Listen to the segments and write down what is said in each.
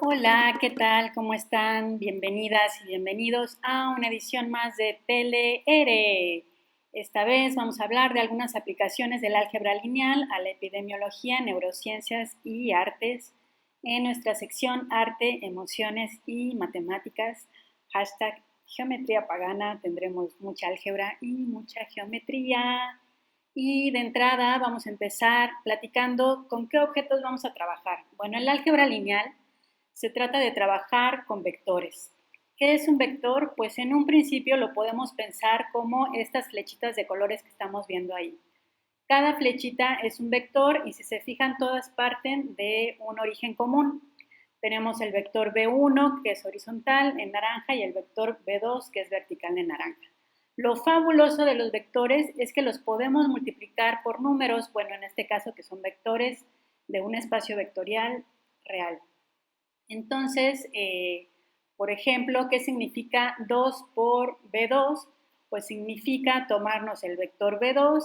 Hola, ¿qué tal? ¿Cómo están? Bienvenidas y bienvenidos a una edición más de TeleR. Esta vez vamos a hablar de algunas aplicaciones del álgebra lineal a la epidemiología, neurociencias y artes en nuestra sección Arte, Emociones y Matemáticas. Hashtag Geometría Pagana. Tendremos mucha álgebra y mucha geometría. Y de entrada vamos a empezar platicando con qué objetos vamos a trabajar. Bueno, el álgebra lineal se trata de trabajar con vectores. ¿Qué es un vector? Pues en un principio lo podemos pensar como estas flechitas de colores que estamos viendo ahí. Cada flechita es un vector y si se fijan todas parten de un origen común. Tenemos el vector B1 que es horizontal en naranja y el vector B2 que es vertical en naranja. Lo fabuloso de los vectores es que los podemos multiplicar por números, bueno, en este caso que son vectores de un espacio vectorial real. Entonces, por ejemplo, ¿qué significa 2 por B2? Pues significa tomarnos el vector B2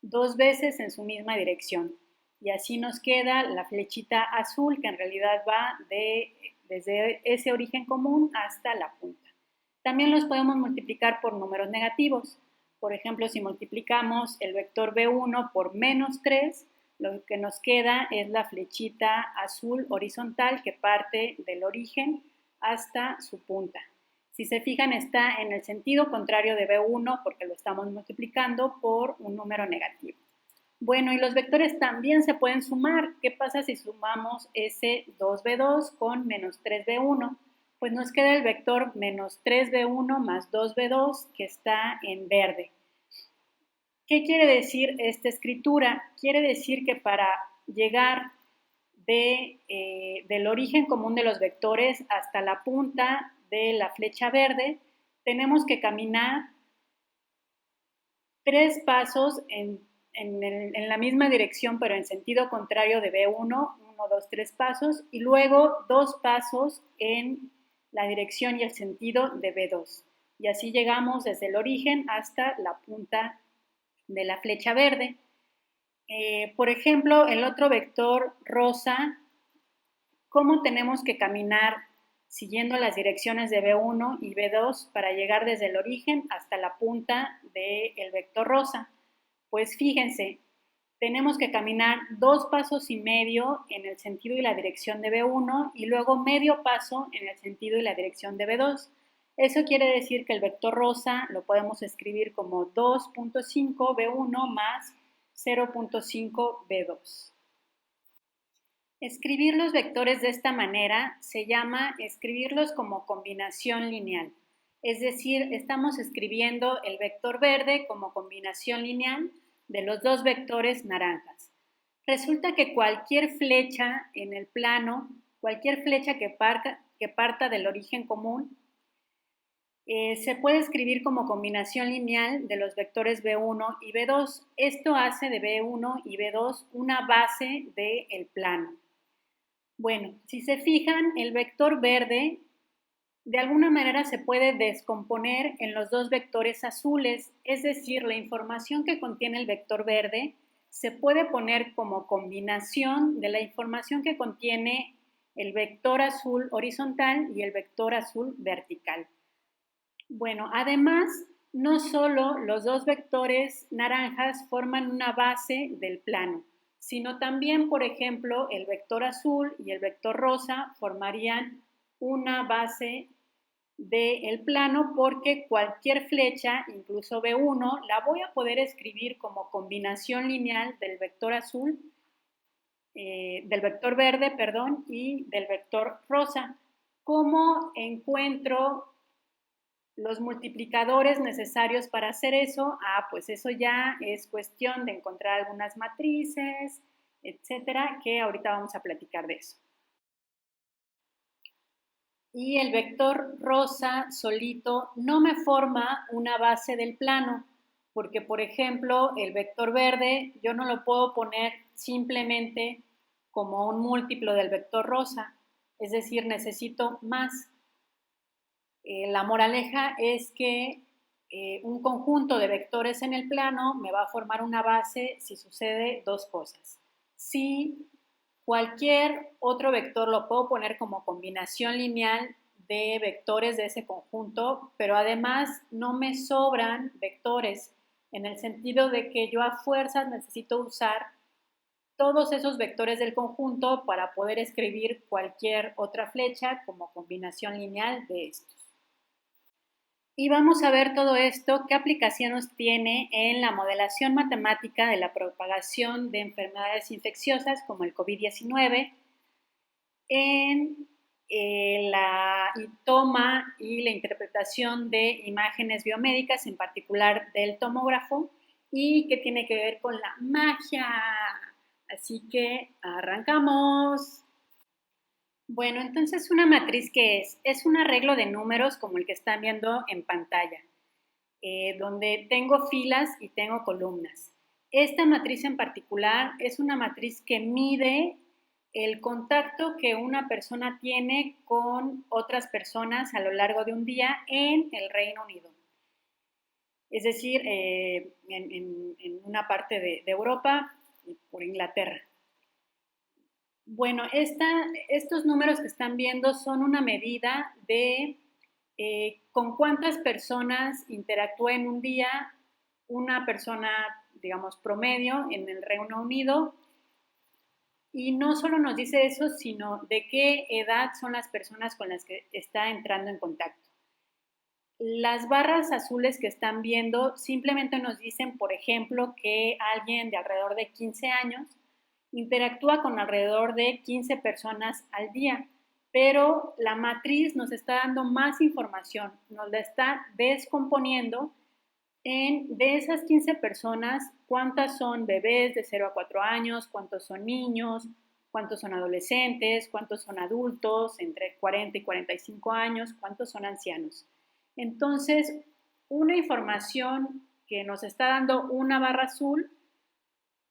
dos veces en su misma dirección. Y así nos queda la flechita azul que en realidad va desde ese origen común hasta la punta. También los podemos multiplicar por números negativos. Por ejemplo, si multiplicamos el vector B1 por menos 3, lo que nos queda es la flechita azul horizontal que parte del origen hasta su punta. Si se fijan, está en el sentido contrario de B1 porque lo estamos multiplicando por un número negativo. Bueno, y los vectores también se pueden sumar. ¿Qué pasa si sumamos ese 2B2 con menos 3B1? Pues nos queda el vector menos 3B1 más 2B2 que está en verde. ¿Qué quiere decir esta escritura? Quiere decir que para llegar del origen común de los vectores hasta la punta de la flecha verde, tenemos que caminar 3 pasos en la misma dirección, pero en sentido contrario de B1, 1, 2, 3 pasos, y luego 2 pasos en la dirección y el sentido de B2. Y así llegamos desde el origen hasta la punta de la flecha verde. Por ejemplo, el otro vector rosa, ¿cómo tenemos que caminar siguiendo las direcciones de B1 y B2 para llegar desde el origen hasta la punta del vector rosa? Pues fíjense, tenemos que caminar 2 pasos y medio en el sentido y la dirección de B1 y luego medio paso en el sentido y la dirección de B2. Eso quiere decir que el vector rosa lo podemos escribir como 2.5 B1 más 0.5 B2. Escribir los vectores de esta manera se llama escribirlos como combinación lineal. Es decir, estamos escribiendo el vector verde como combinación lineal de los dos vectores naranjas. Resulta que cualquier flecha en el plano, cualquier flecha que parta del origen común, se puede escribir como combinación lineal de los vectores B1 y B2. Esto hace de B1 y B2 una base del plano. Bueno, si se fijan, el vector verde de alguna manera se puede descomponer en los dos vectores azules, es decir, la información que contiene el vector verde se puede poner como combinación de la información que contiene el vector azul horizontal y el vector azul vertical. Bueno, además, no solo los dos vectores naranjas forman una base del plano, sino también, por ejemplo, el vector azul y el vector rosa formarían una base del plano porque cualquier flecha, incluso B1, la voy a poder escribir como combinación lineal del vector azul, del vector verde, perdón, y del vector rosa. ¿Cómo encuentro los multiplicadores necesarios para hacer eso? Pues eso ya es cuestión de encontrar algunas matrices, etcétera, que ahorita vamos a platicar de eso. Y el vector rosa solito no me forma una base del plano, porque por ejemplo el vector verde yo no lo puedo poner simplemente como un múltiplo del vector rosa, es decir, necesito más. La moraleja es que un conjunto de vectores en el plano me va a formar una base si sucede dos cosas. Si Cualquier otro vector lo puedo poner como combinación lineal de vectores de ese conjunto, pero además no me sobran vectores, en el sentido de que yo a fuerzas necesito usar todos esos vectores del conjunto para poder escribir cualquier otra flecha como combinación lineal de estos. Y vamos a ver todo esto, qué aplicaciones tiene en la modelación matemática de la propagación de enfermedades infecciosas como el COVID-19, en la toma y la interpretación de imágenes biomédicas, en particular del tomógrafo, y qué tiene que ver con la magia. Así que arrancamos. Bueno, entonces una matriz, ¿qué es? Es un arreglo de números como el que están viendo en pantalla, donde tengo filas y tengo columnas. Esta matriz en particular es una matriz que mide el contacto que una persona tiene con otras personas a lo largo de un día en el Reino Unido. Es decir, en una parte de Europa, por Inglaterra. Bueno, estos números que están viendo son una medida de con cuántas personas interactúa en un día una persona, digamos, promedio en el Reino Unido. Y no solo nos dice eso, sino de qué edad son las personas con las que está entrando en contacto. Las barras azules que están viendo simplemente nos dicen, por ejemplo, que alguien de alrededor de 15 años interactúa con alrededor de 15 personas al día, pero la matriz nos está dando más información, nos la está descomponiendo de esas 15 personas, cuántas son bebés de 0 a 4 años, cuántos son niños, cuántos son adolescentes, cuántos son adultos entre 40 y 45 años, cuántos son ancianos. Entonces, una información que nos está dando una barra azul,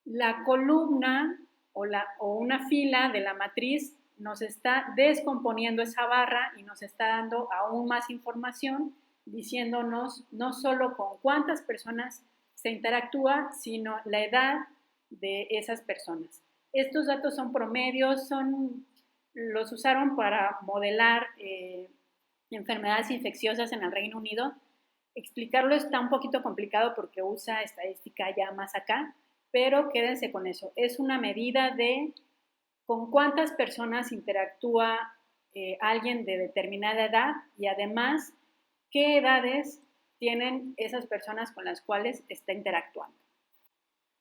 la columna o una fila de la matriz nos está descomponiendo esa barra y nos está dando aún más información, diciéndonos no solo con cuántas personas se interactúa, sino la edad de esas personas. Estos datos son promedios, los usaron para modelar enfermedades infecciosas en el Reino Unido. Explicarlo está un poquito complicado porque usa estadística ya más acá, pero quédense con eso. Es una medida de con cuántas personas interactúa alguien de determinada edad y además qué edades tienen esas personas con las cuales está interactuando.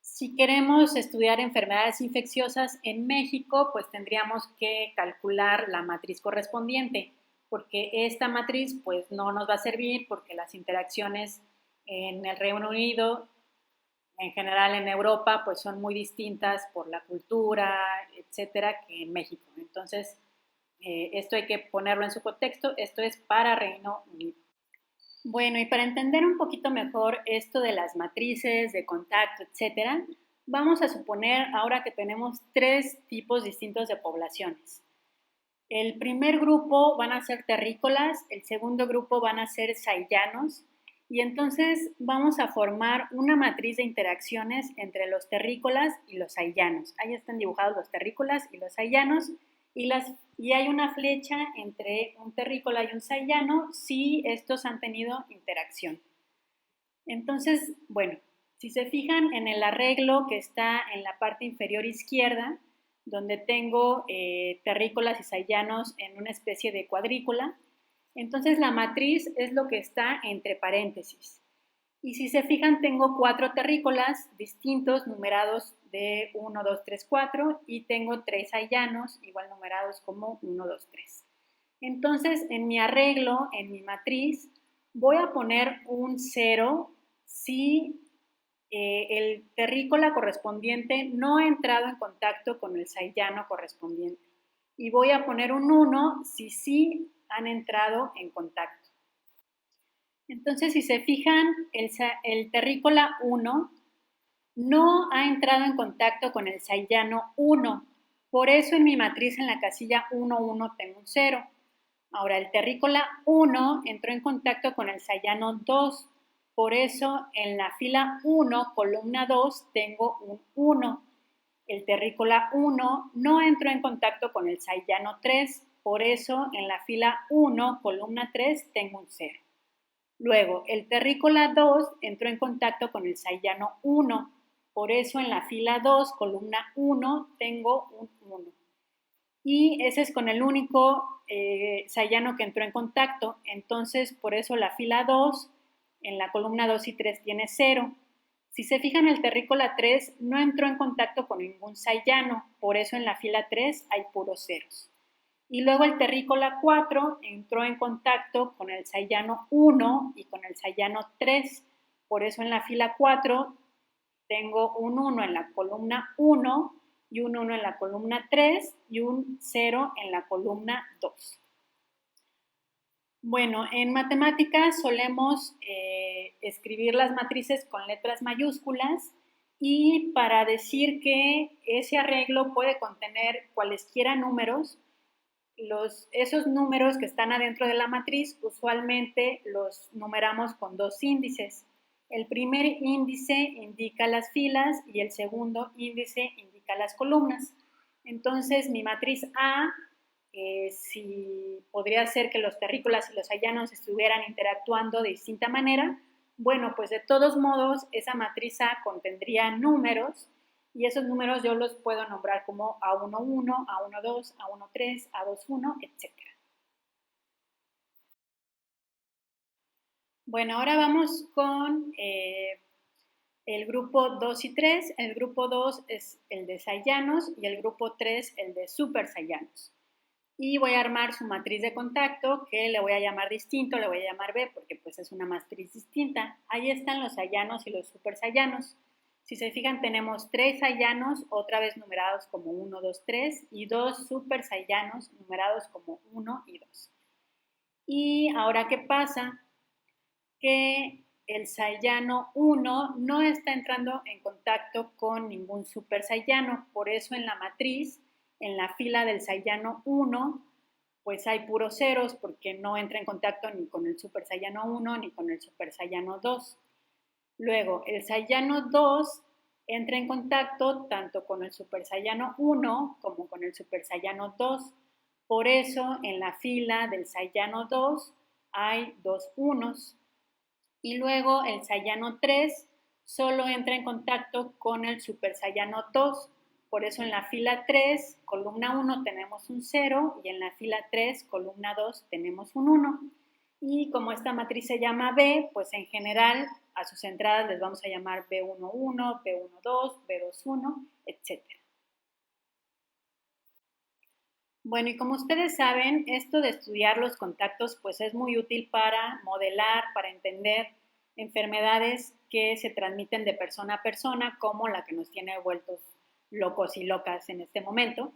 Si queremos estudiar enfermedades infecciosas en México, pues tendríamos que calcular la matriz correspondiente, porque esta matriz pues no nos va a servir porque las interacciones en el Reino Unido, en general en Europa, pues son muy distintas por la cultura, etcétera, que en México. Entonces, esto hay que ponerlo en su contexto, esto es para Reino Unido. Bueno, y para entender un poquito mejor esto de las matrices, de contacto, etcétera, vamos a suponer ahora que tenemos 3 tipos distintos de poblaciones. El primer grupo van a ser terrícolas, el segundo grupo van a ser saillanos, y entonces vamos a formar una matriz de interacciones entre los terrícolas y los saillanos. Ahí están dibujados los terrícolas y los saillanos, y hay una flecha entre un terrícola y un saillano si estos han tenido interacción. Entonces, bueno, si se fijan en el arreglo que está en la parte inferior izquierda, donde tengo terrícolas y saillanos en una especie de cuadrícula, entonces la matriz es lo que está entre paréntesis. Y si se fijan, tengo 4 terrícolas distintos numerados de 1, 2, 3, 4 y tengo 3 saillanos igual numerados como 1, 2, 3. Entonces, en mi arreglo, en mi matriz, voy a poner un 0 si el terrícola correspondiente no ha entrado en contacto con el saillano correspondiente. Y voy a poner un 1 si sí han entrado en contacto. Entonces, si se fijan, el terrícola 1 no ha entrado en contacto con el saillano 1. Por eso en mi matriz en la casilla 1, 1 tengo un 0. Ahora, el terrícola 1 entró en contacto con el saillano 2. Por eso en la fila 1, columna 2, tengo un 1. El terrícola 1 no entró en contacto con el saiyano 3, por eso en la fila 1, columna 3, tengo un 0. Luego, el terrícola 2 entró en contacto con el saiyano 1, por eso en la fila 2, columna 1, tengo un 1. Y ese es con el único saiyano que entró en contacto, entonces por eso la fila 2, en la columna 2 y 3 tiene 0. Si se fijan, el terrícola 3 no entró en contacto con ningún saiyano, por eso en la fila 3 hay puros ceros. Y luego el terrícola 4 entró en contacto con el saiyano 1 y con el saiyano 3, por eso en la fila 4 tengo un 1 en la columna 1 y un 1 en la columna 3 y un 0 en la columna 2. Bueno, en matemáticas solemos escribir las matrices con letras mayúsculas y para decir que ese arreglo puede contener cualesquiera números, esos números que están adentro de la matriz usualmente los numeramos con dos índices. El primer índice indica las filas y el segundo índice indica las columnas. Entonces, mi matriz A, si podría ser que los terrícolas y los sayanos estuvieran interactuando de distinta manera, bueno, pues de todos modos, esa matriz A contendría números y esos números yo los puedo nombrar como A11, A12, A13, A21, etc. Bueno, ahora vamos con el grupo 2 y 3. El grupo 2 es el de sayanos y el grupo 3 el de super sayanos. Y voy a armar su matriz de contacto, que le voy a llamar distinto, le voy a llamar B, porque pues es una matriz distinta. Ahí están los sayanos y los super sayanos. Si se fijan, tenemos 3 sayanos, otra vez numerados como 1, 2, 3, y 2 super sayanos numerados como 1 y 2. Y ahora, ¿qué pasa? Que el sayano 1 no está entrando en contacto con ningún super sayano, por eso en la matriz, en la fila del sayano 1, pues hay puros ceros porque no entra en contacto ni con el super sayano 1 ni con el super sayano 2. Luego, el sayano 2 entra en contacto tanto con el super sayano 1 como con el super sayano 2. Por eso, en la fila del sayano 2 hay dos unos. Y luego el sayano 3 solo entra en contacto con el super sayano 2. Por eso en la fila 3, columna 1, tenemos un 0 y en la fila 3, columna 2, tenemos un 1. Y como esta matriz se llama B, pues en general a sus entradas les vamos a llamar B11, B12, B21, etc. Bueno, y como ustedes saben, esto de estudiar los contactos pues es muy útil para modelar, para entender enfermedades que se transmiten de persona a persona, como la que nos tiene vueltos locos y locas en este momento.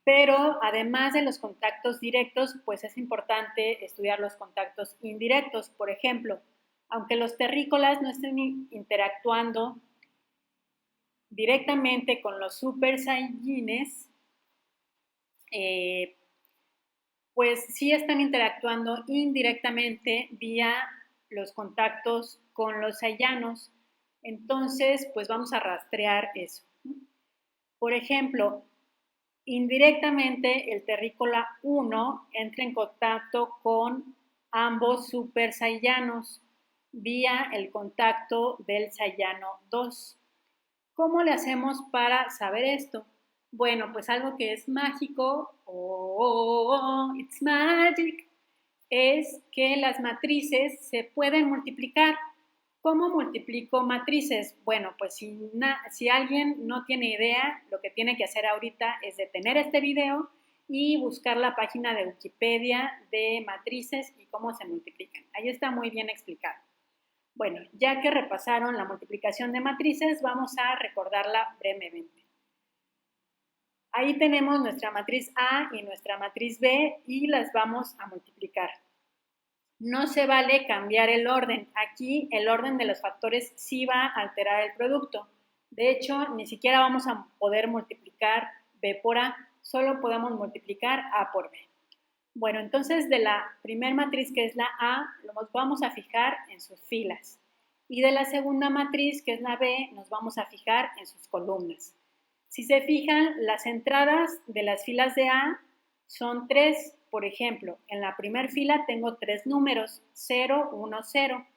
Pero además de los contactos directos, pues es importante estudiar los contactos indirectos. Por ejemplo, aunque los terrícolas no estén interactuando directamente con los super saiyines, pues sí están interactuando indirectamente vía los contactos con los sayanos. Entonces, pues vamos a rastrear eso. Por ejemplo, indirectamente el terrícola 1 entra en contacto con ambos super sayanos vía el contacto del sayano 2. ¿Cómo le hacemos para saber esto? Bueno, pues algo que es mágico, it's magic, es que las matrices se pueden multiplicar. ¿Cómo multiplico matrices? Bueno, pues si alguien no tiene idea, lo que tiene que hacer ahorita es detener este video y buscar la página de Wikipedia de matrices y cómo se multiplican. Ahí está muy bien explicado. Bueno, ya que repasaron la multiplicación de matrices, vamos a recordarla brevemente. Ahí tenemos nuestra matriz A y nuestra matriz B y las vamos a multiplicar. No se vale cambiar el orden. Aquí el orden de los factores sí va a alterar el producto. De hecho, ni siquiera vamos a poder multiplicar B por A, solo podemos multiplicar A por B. Bueno, entonces de la primera matriz, que es la A, los vamos a fijar en sus filas. Y de la segunda matriz, que es la B, nos vamos a fijar en sus columnas. Si se fijan, las entradas de las filas de A son 3. Por ejemplo, en la primera fila tengo 3 números, 0, 1, 0.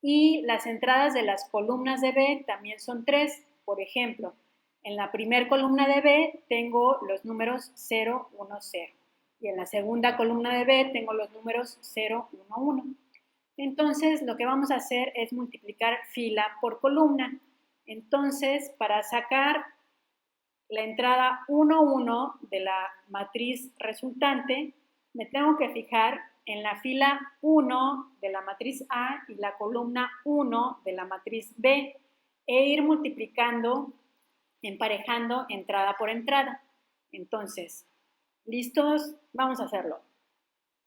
Y las entradas de las columnas de B también son 3. Por ejemplo, en la primera columna de B tengo los números 0, 1, 0. Y en la segunda columna de B tengo los números 0, 1, 1. Entonces, lo que vamos a hacer es multiplicar fila por columna. Entonces, para sacar la entrada 1, 1 de la matriz resultante, me tengo que fijar en la fila 1 de la matriz A y la columna 1 de la matriz B e ir multiplicando, emparejando entrada por entrada. Entonces, ¿listos? Vamos a hacerlo.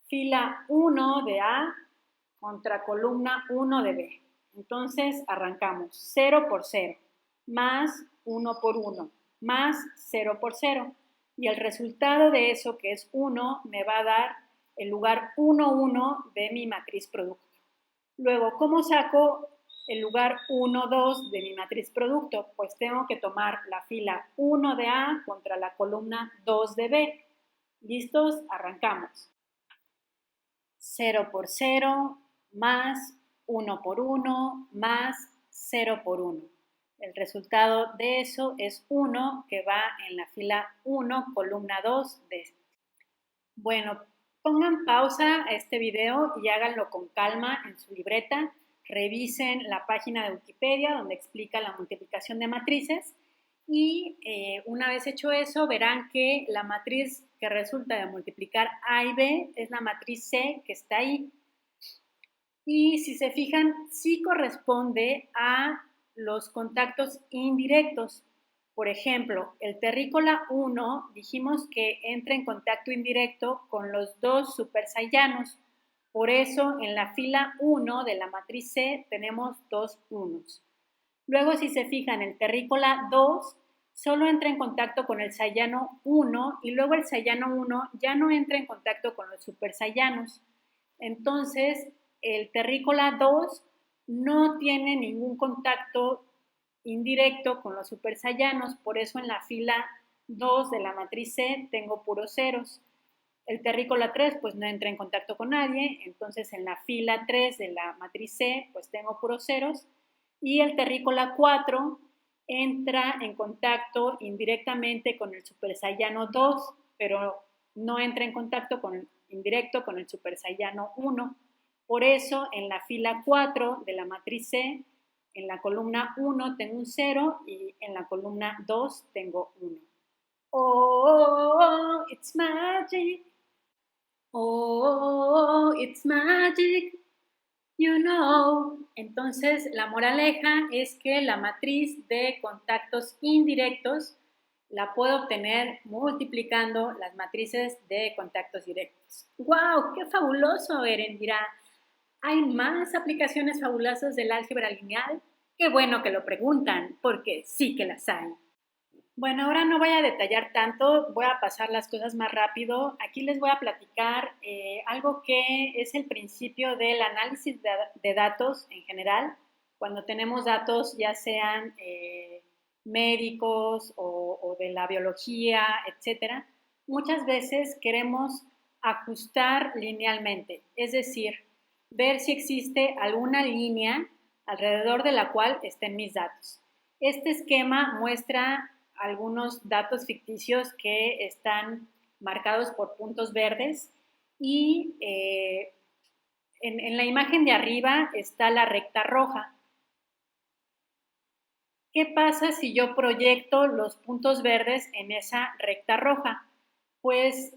Fila 1 de A contra columna 1 de B. Entonces, arrancamos 0 por 0, más 1 por 1, más 0 por 0. Y el resultado de eso, que es 1, me va a dar el lugar 1, 1 de mi matriz producto. Luego, ¿cómo saco el lugar 1, 2 de mi matriz producto? Pues tengo que tomar la fila 1 de A contra la columna 2 de B. ¿Listos? Arrancamos. 0 por 0, más 1 por 1, más 0 por 1. El resultado de eso es 1, que va en la fila 1, columna 2 de... Bueno, pongan pausa a este video y háganlo con calma en su libreta. Revisen la página de Wikipedia donde explica la multiplicación de matrices y una vez hecho eso verán que la matriz que resulta de multiplicar A y B es la matriz C que está ahí. Y si se fijan, sí corresponde a los contactos indirectos. Por ejemplo, el terrícola 1 dijimos que entra en contacto indirecto con los dos supersayanos. Por eso en la fila 1 de la matriz C tenemos dos unos. Luego, si se fijan, el terrícola 2 solo entra en contacto con el sayano 1 y luego el sayano 1 ya no entra en contacto con los supersayanos. Entonces, el terrícola 2 no tiene ningún contacto indirecto con los supersayanos, por eso en la fila 2 de la matriz C tengo puros ceros. El terrícola 3 pues no entra en contacto con nadie, entonces en la fila 3 de la matriz C pues tengo puros ceros. Y el terrícola 4 entra en contacto indirectamente con el supersayano 2, pero no entra en contacto indirecto con el supersayano 1. Por eso, en la fila 4 de la matriz C, en la columna 1 tengo un 0 y en la columna 2 tengo 1. Oh, it's magic. Oh, it's magic. You know. Entonces, la moraleja es que la matriz de contactos indirectos la puedo obtener multiplicando las matrices de contactos directos. ¡Wow! ¡Qué fabuloso, Eren! Dirá, ¿hay más aplicaciones fabulosas del álgebra lineal? Qué bueno que lo preguntan, porque sí que las hay. Bueno, ahora no voy a detallar tanto, voy a pasar las cosas más rápido. Aquí les voy a platicar algo que es el principio del análisis de datos en general. Cuando tenemos datos ya sean médicos o de la biología, etcétera, muchas veces queremos ajustar linealmente, es decir, ver si existe alguna línea alrededor de la cual estén mis datos. Este esquema muestra algunos datos ficticios que están marcados por puntos verdes y en la imagen de arriba está la recta roja. ¿Qué pasa si yo proyecto los puntos verdes en esa recta roja? Pues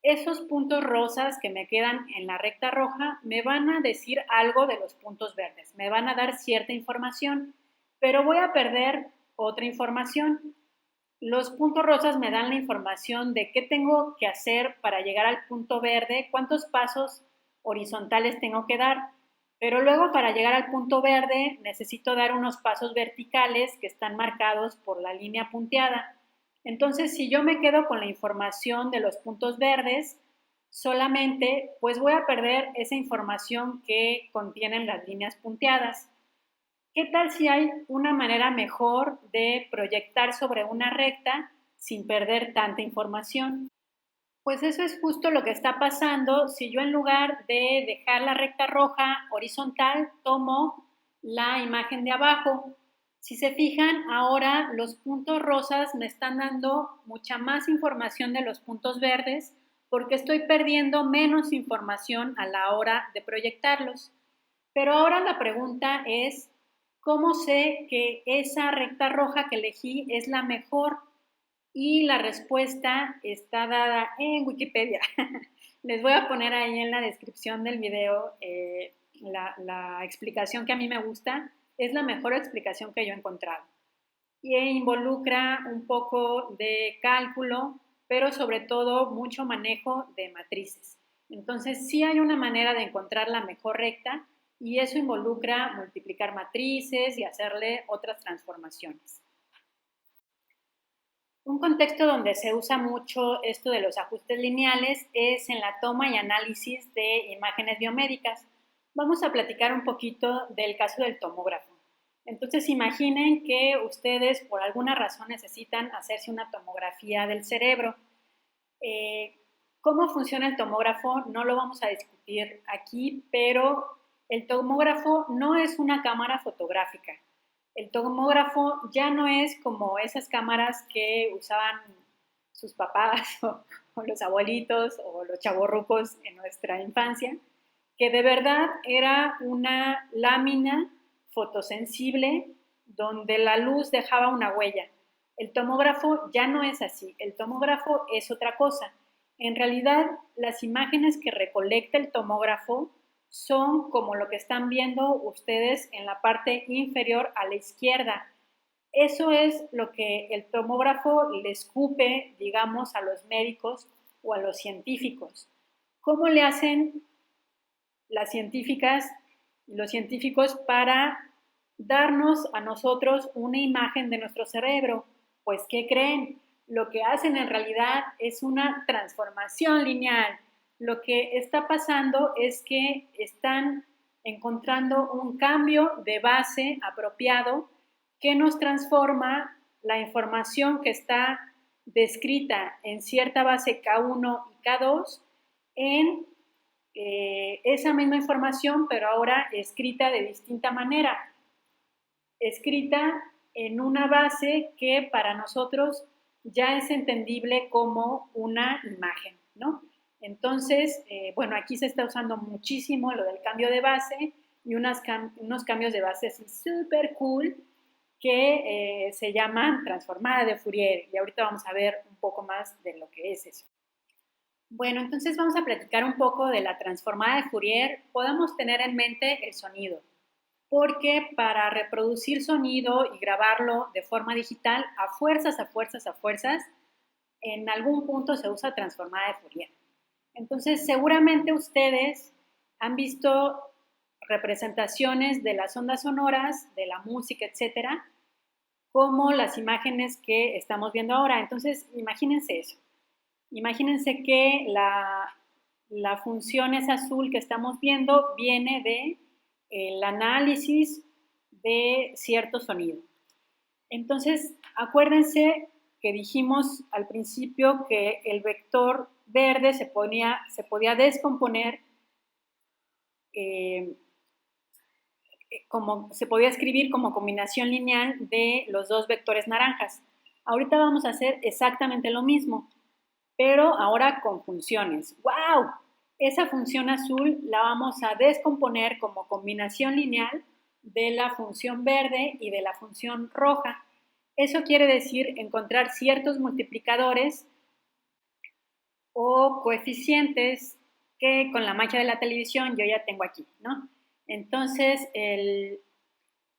esos puntos rosas que me quedan en la recta roja me van a decir algo de los puntos verdes, me van a dar cierta información, pero voy a perder otra información. Los puntos rosas me dan la información de qué tengo que hacer para llegar al punto verde, cuántos pasos horizontales tengo que dar. Pero luego para llegar al punto verde necesito dar unos pasos verticales que están marcados por la línea punteada. Entonces, si yo me quedo con la información de los puntos verdes, solamente pues voy a perder esa información que contienen las líneas punteadas. ¿Qué tal si hay una manera mejor de proyectar sobre una recta sin perder tanta información? Pues eso es justo lo que está pasando si yo en lugar de dejar la recta roja horizontal, tomo la imagen de abajo. Si se fijan, ahora los puntos rosas me están dando mucha más información de los puntos verdes porque estoy perdiendo menos información a la hora de proyectarlos. Pero ahora la pregunta es, ¿cómo sé que esa recta roja que elegí es la mejor? Y la respuesta está dada en Wikipedia. Les voy a poner ahí en la descripción del video la explicación que a mí me gusta. Es la mejor explicación que yo he encontrado. Y involucra un poco de cálculo, pero sobre todo mucho manejo de matrices. Entonces, sí hay una manera de encontrar la mejor recta y eso involucra multiplicar matrices y hacerle otras transformaciones. Un contexto donde se usa mucho esto de los ajustes lineales es en la toma y análisis de imágenes biomédicas. Vamos a platicar un poquito del caso del tomógrafo. Entonces, imaginen que ustedes por alguna razón necesitan hacerse una tomografía del cerebro. Eh, ¿Cómo funciona el tomógrafo? No lo vamos a discutir aquí, pero el tomógrafo no es una cámara fotográfica. El tomógrafo ya no es como esas cámaras que usaban sus papás o los abuelitos o los chavorrucos en nuestra infancia, que de verdad era una lámina fotosensible donde la luz dejaba una huella. El tomógrafo ya no es así, el tomógrafo es otra cosa. En realidad, las imágenes que recolecta el tomógrafo son como lo que están viendo ustedes en la parte inferior a la izquierda. Eso es lo que el tomógrafo le escupe, digamos, a los médicos o a los científicos. ¿Cómo le hacen las científicas y los científicos para darnos a nosotros una imagen de nuestro cerebro? Pues, ¿qué creen? Lo que hacen en realidad es una transformación lineal. Lo que está pasando es que están encontrando un cambio de base apropiado que nos transforma la información que está descrita en cierta base K1 y K2 en esa misma información, pero ahora escrita de distinta manera, escrita en una base que para nosotros ya es entendible como una imagen, ¿no? Entonces, bueno, aquí se está usando muchísimo lo del cambio de base y unos cambios de base así súper cool que se llaman transformada de Fourier. Y ahorita vamos a ver un poco más de lo que es eso. Bueno, entonces vamos a platicar un poco de la transformada de Fourier. Podemos tener en mente el sonido, porque para reproducir sonido y grabarlo de forma digital, a fuerzas, en algún punto se usa transformada de Fourier. Entonces, seguramente ustedes han visto representaciones de las ondas sonoras, de la música, etcétera, como las imágenes que estamos viendo ahora. Entonces, imagínense eso. Imagínense que la función esa azul que estamos viendo viene de el análisis de cierto sonido. Entonces, acuérdense que dijimos al principio que el vector verde se podía descomponer se podía escribir como combinación lineal de los dos vectores naranjas. Ahorita vamos a hacer exactamente lo mismo, pero ahora con funciones. ¡Wow! Esa función azul la vamos a descomponer como combinación lineal de la función verde y de la función roja. Eso quiere decir encontrar ciertos multiplicadores o coeficientes que con la magia de la televisión yo ya tengo aquí, ¿no? Entonces,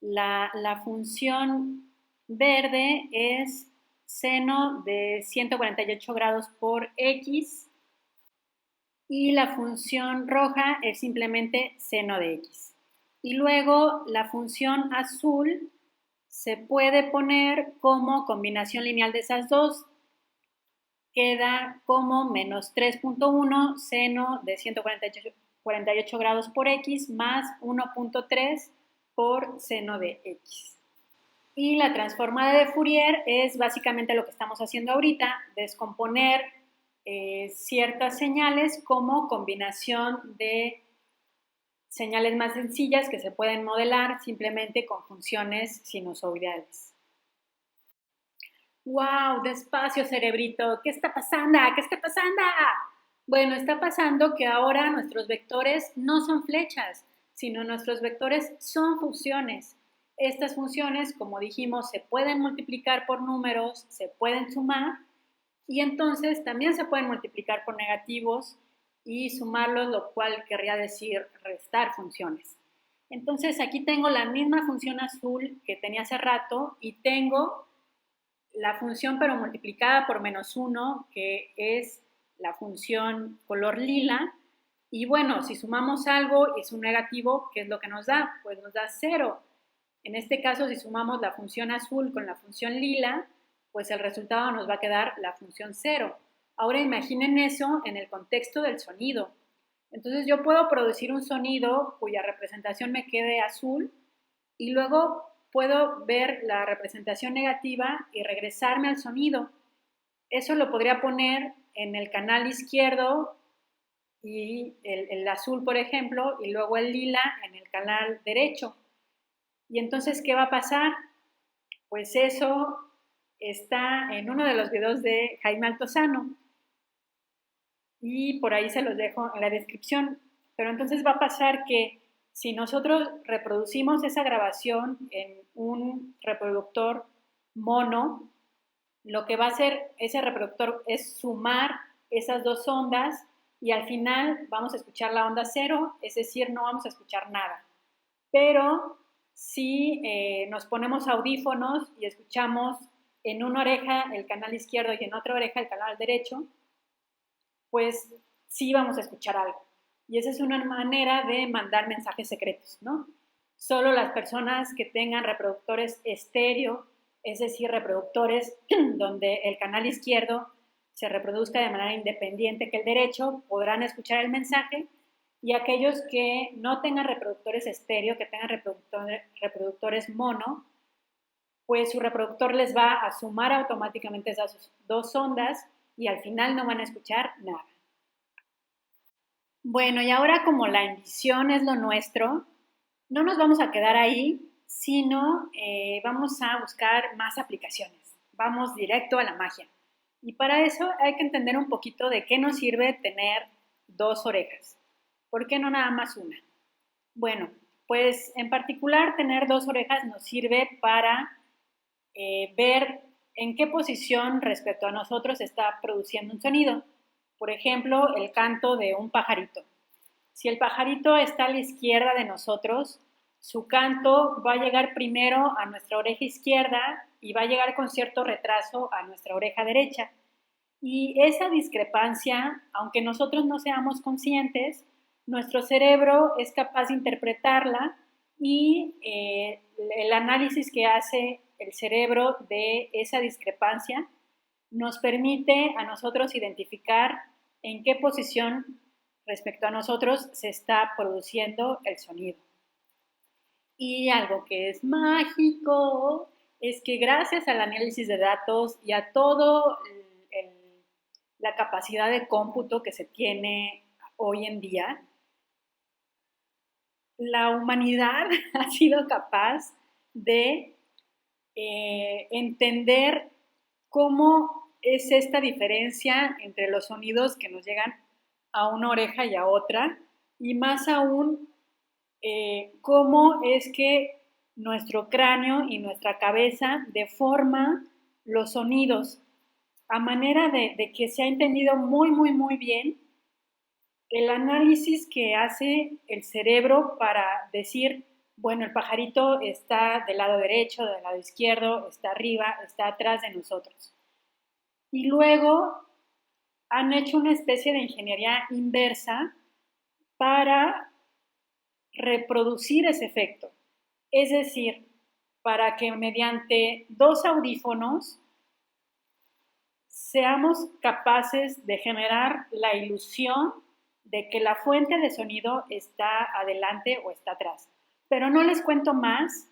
la función verde es seno de 148 grados por x y la función roja es simplemente seno de x. Y luego la función azul se puede poner como combinación lineal de esas dos. Queda como menos 3.1 seno de 148 grados por x más 1.3 por seno de x. Y la transformada de Fourier es básicamente lo que estamos haciendo ahorita, descomponer ciertas señales como combinación de señales más sencillas que se pueden modelar simplemente con funciones sinusoidales. ¡Wow! Despacio, cerebrito. ¿Qué está pasando? ¿Qué está pasando? Bueno, está pasando que ahora nuestros vectores no son flechas, sino nuestros vectores son funciones. Estas funciones, como dijimos, se pueden multiplicar por números, se pueden sumar y entonces también se pueden multiplicar por negativos y sumarlos, lo cual querría decir restar funciones. Entonces aquí tengo la misma función azul que tenía hace rato y tengo la función pero multiplicada por -1, que es la función color lila. Y bueno, si sumamos algo y es un negativo, ¿qué es lo que nos da? Pues nos da 0. En este caso, si sumamos la función azul con la función lila, pues el resultado nos va a quedar la función 0. Ahora imaginen eso en el contexto del sonido. Entonces yo puedo producir un sonido cuya representación me quede azul y luego puedo ver la representación negativa y regresarme al sonido. Eso lo podría poner en el canal izquierdo y el azul, por ejemplo, y luego el lila en el canal derecho. Y entonces, ¿qué va a pasar? Pues eso está en uno de los videos de Jaime Altozano y por ahí se los dejo en la descripción. Pero entonces va a pasar que si nosotros reproducimos esa grabación en un reproductor mono, lo que va a hacer ese reproductor es sumar esas dos ondas y al final vamos a escuchar la onda 0, es decir, no vamos a escuchar nada. Pero si nos ponemos audífonos y escuchamos en una oreja el canal izquierdo y en otra oreja el canal derecho, pues sí vamos a escuchar algo. Y esa es una manera de mandar mensajes secretos, ¿no? Solo las personas que tengan reproductores estéreo, es decir, reproductores donde el canal izquierdo se reproduzca de manera independiente que el derecho, podrán escuchar el mensaje, y aquellos que no tengan reproductores estéreo, que tengan reproductores mono, pues su reproductor les va a sumar automáticamente esas dos ondas y al final no van a escuchar nada. Bueno, y ahora como la edición es lo nuestro, no nos vamos a quedar ahí, sino vamos a buscar más aplicaciones. Vamos directo a la magia. Y para eso hay que entender un poquito de qué nos sirve tener dos orejas. ¿Por qué no nada más una? Bueno, pues en particular tener dos orejas nos sirve para ver en qué posición respecto a nosotros está produciendo un sonido. Por ejemplo, el canto de un pajarito. Si el pajarito está a la izquierda de nosotros, su canto va a llegar primero a nuestra oreja izquierda y va a llegar con cierto retraso a nuestra oreja derecha. Y esa discrepancia, aunque nosotros no seamos conscientes, nuestro cerebro es capaz de interpretarla y el análisis que hace el cerebro de esa discrepancia nos permite a nosotros identificar en qué posición respecto a nosotros se está produciendo el sonido. Y algo que es mágico es que gracias al análisis de datos y a todo la capacidad de cómputo que se tiene hoy en día, la humanidad ha sido capaz de entender cómo es esta diferencia entre los sonidos que nos llegan a una oreja y a otra, y más aún cómo es que nuestro cráneo y nuestra cabeza deforma los sonidos a manera de que se ha entendido muy bien el análisis que hace el cerebro para decir, bueno, el pajarito está del lado derecho, del lado izquierdo, está arriba, está atrás de nosotros. Y luego han hecho una especie de ingeniería inversa para reproducir ese efecto. Es decir, para que mediante dos audífonos seamos capaces de generar la ilusión de que la fuente de sonido está adelante o está atrás. pero no les cuento más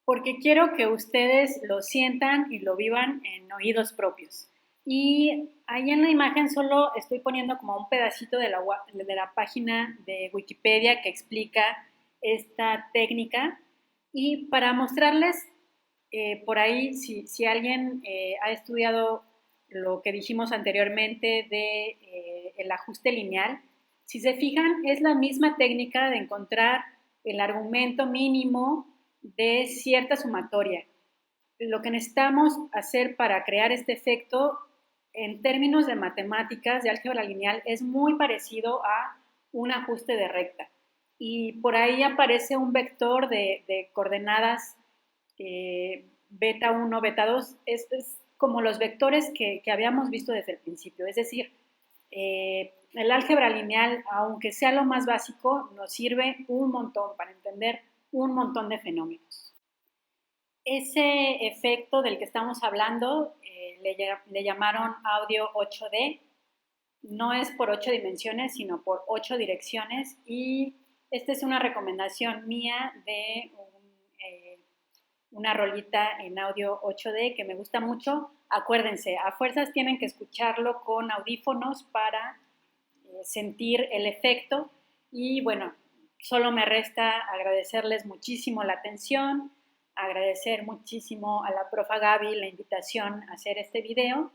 porque quiero que ustedes lo sientan y lo vivan en oídos propios. Y ahí en la imagen solo estoy poniendo como un pedacito de la página de Wikipedia que explica esta técnica. Y para mostrarles por ahí, si alguien ha estudiado lo que dijimos anteriormente de el ajuste lineal, si se fijan, es la misma técnica de encontrar el argumento mínimo de cierta sumatoria. Lo que necesitamos hacer para crear este efecto en términos de matemáticas, de álgebra lineal, es muy parecido a un ajuste de recta. Y por ahí aparece un vector de coordenadas beta 1, beta 2, es como los vectores que habíamos visto desde el principio. Es decir, el álgebra lineal, aunque sea lo más básico, nos sirve un montón para entender un montón de fenómenos. Ese efecto del que estamos hablando le llamaron audio 8D. No es por 8 dimensiones, sino por 8 direcciones. Y esta es una recomendación mía de una rolita en audio 8D que me gusta mucho. Acuérdense, a fuerzas tienen que escucharlo con audífonos para sentir el efecto. Y bueno, solo me resta agradecerles muchísimo la atención, agradecer muchísimo a la profa Gaby la invitación a hacer este video,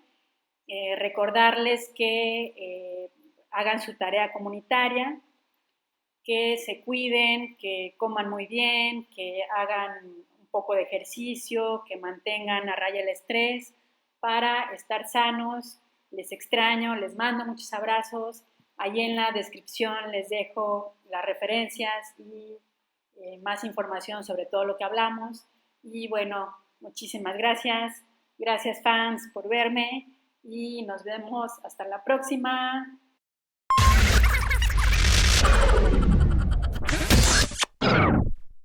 recordarles que hagan su tarea comunitaria, que se cuiden, que coman muy bien, que hagan un poco de ejercicio, que mantengan a raya el estrés para estar sanos. Les extraño, les mando muchos abrazos. Ahí en la descripción les dejo las referencias y más información sobre todo lo que hablamos. Y bueno, muchísimas gracias. Gracias fans por verme y nos vemos hasta la próxima.